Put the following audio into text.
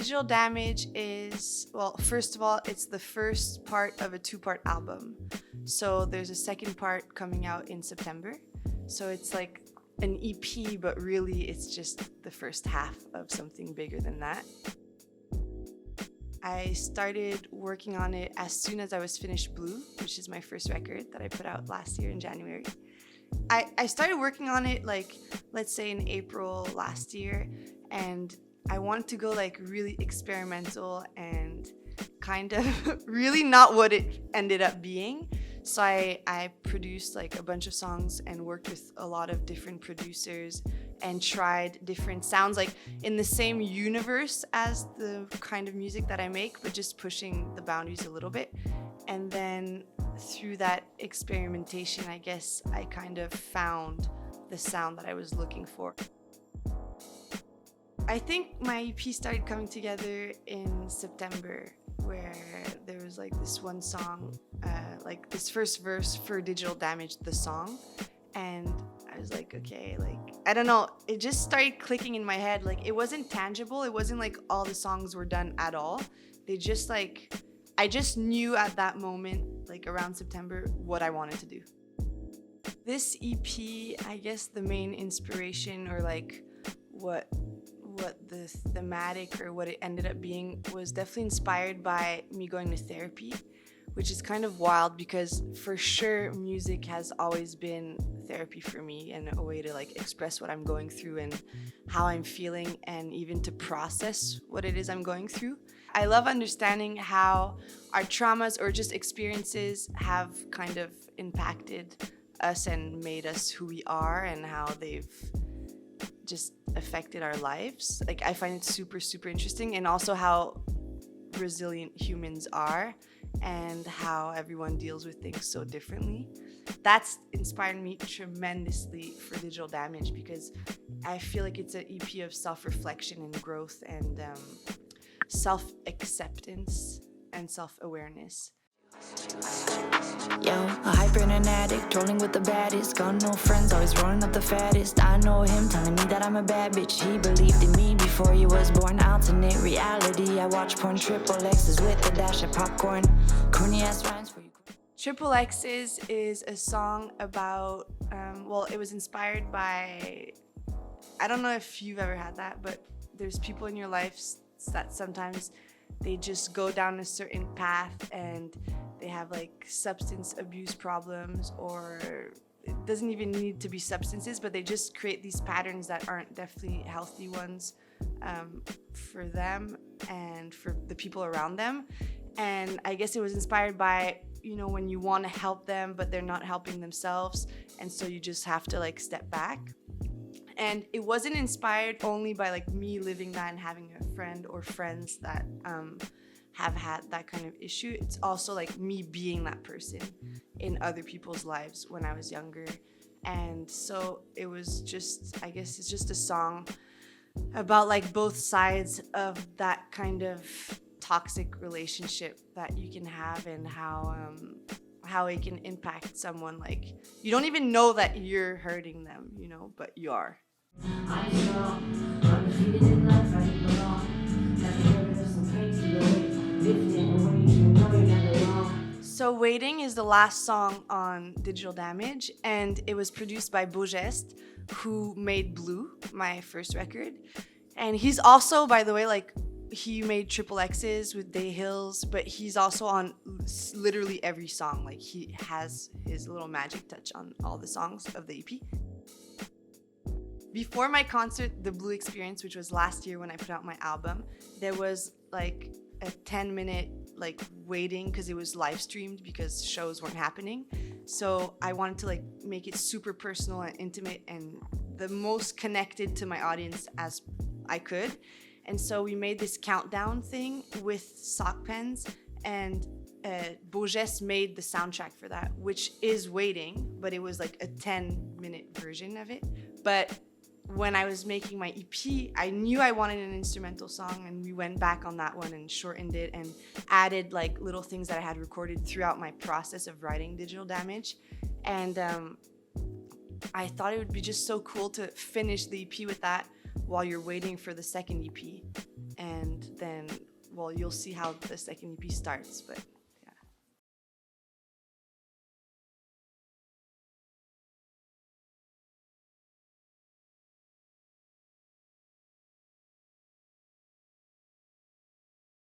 Digital Damage is, well, first of all, it's the first part of a two-part album. So there's a second part coming out in September. So it's like an EP, but really it's just the first half of something bigger than that. I started working on it as soon as I was finished Blue, which is my first record that I put out last year in January. I started working on it like, let's say in April last year, and I wanted to go like really experimental and kind of really not what it ended up being. So I produced like a bunch of songs and worked with a lot of different producers and tried different sounds like in the same universe as the kind of music that I make, but just pushing the boundaries a little bit. And then through that experimentation, I guess I kind of found the sound that I was looking for. I think my EP started coming together in September, where there was like this one song, like this first verse for Digital Damage, the song. And I was like, okay, like, I don't know, it just started clicking in my head. Like, it wasn't tangible. It wasn't like all the songs were done at all. They just like, I just knew at that moment, like around September, what I wanted to do. This EP, I guess the main inspiration or like what the thematic or what it ended up being was definitely inspired by me going to therapy, which is kind of wild because for sure music has always been therapy for me and a way to like express what I'm going through and how I'm feeling and even to process what it is I'm going through. I love understanding how our traumas or just experiences have kind of impacted us and made us who we are and how they've just affected our lives. Like, I find it super, super interesting, and also how resilient humans are and how everyone deals with things so differently. That's inspired me tremendously for Digital Damage because I feel like it's an EP of self-reflection and growth and self-acceptance and self-awareness. Yo, a hyper and an addict, trolling with the baddest. Got no friends, always rolling up the fattest. I know him telling me that I'm a bad bitch. He believed in me before he was born. Alternate reality, I watch porn. XXXs with a dash of popcorn. Corny ass rhymes for you. XXXs is a song about, well, it was inspired by, I don't know if you've ever had that, but there's people in your life that sometimes they just go down a certain path and they have like substance abuse problems, or it doesn't even need to be substances, but they just create these patterns that aren't definitely healthy ones for them and for the people around them. And I guess it was inspired by, you know, when you want to help them, but they're not helping themselves. And so you just have to like step back. And it wasn't inspired only by like me living that and having a friend or friends that have had that kind of issue. It's also like me being that person in other people's lives when I was younger. And so it was just, I guess it's just a song about like both sides of that kind of toxic relationship that you can have and how it can impact someone. Like, you don't even know that you're hurting them, you know, but you are. So Waiting is the last song on Digital Damage, and it was produced by Beaugest, who made Blue, my first record. And he's also, by the way, like, he made XXXs with Daigneault, but he's also on literally every song. Like, he has his little magic touch on all the songs of the EP. Before my concert, The Blue Experience, which was last year when I put out my album, there was like a 10-minute like waiting because it was live streamed because shows weren't happening. So I wanted to like make it super personal and intimate and the most connected to my audience as I could. And so we made this countdown thing with sock pens, and Beaugest made the soundtrack for that, which is Waiting, but it was like a 10-minute version of it. But when I was making my EP, I knew I wanted an instrumental song, and we went back on that one and shortened it and added like little things that I had recorded throughout my process of writing Digital Damage. And I thought it would be just so cool to finish the EP with that while you're waiting for the second EP. And then you'll see how the second EP starts. But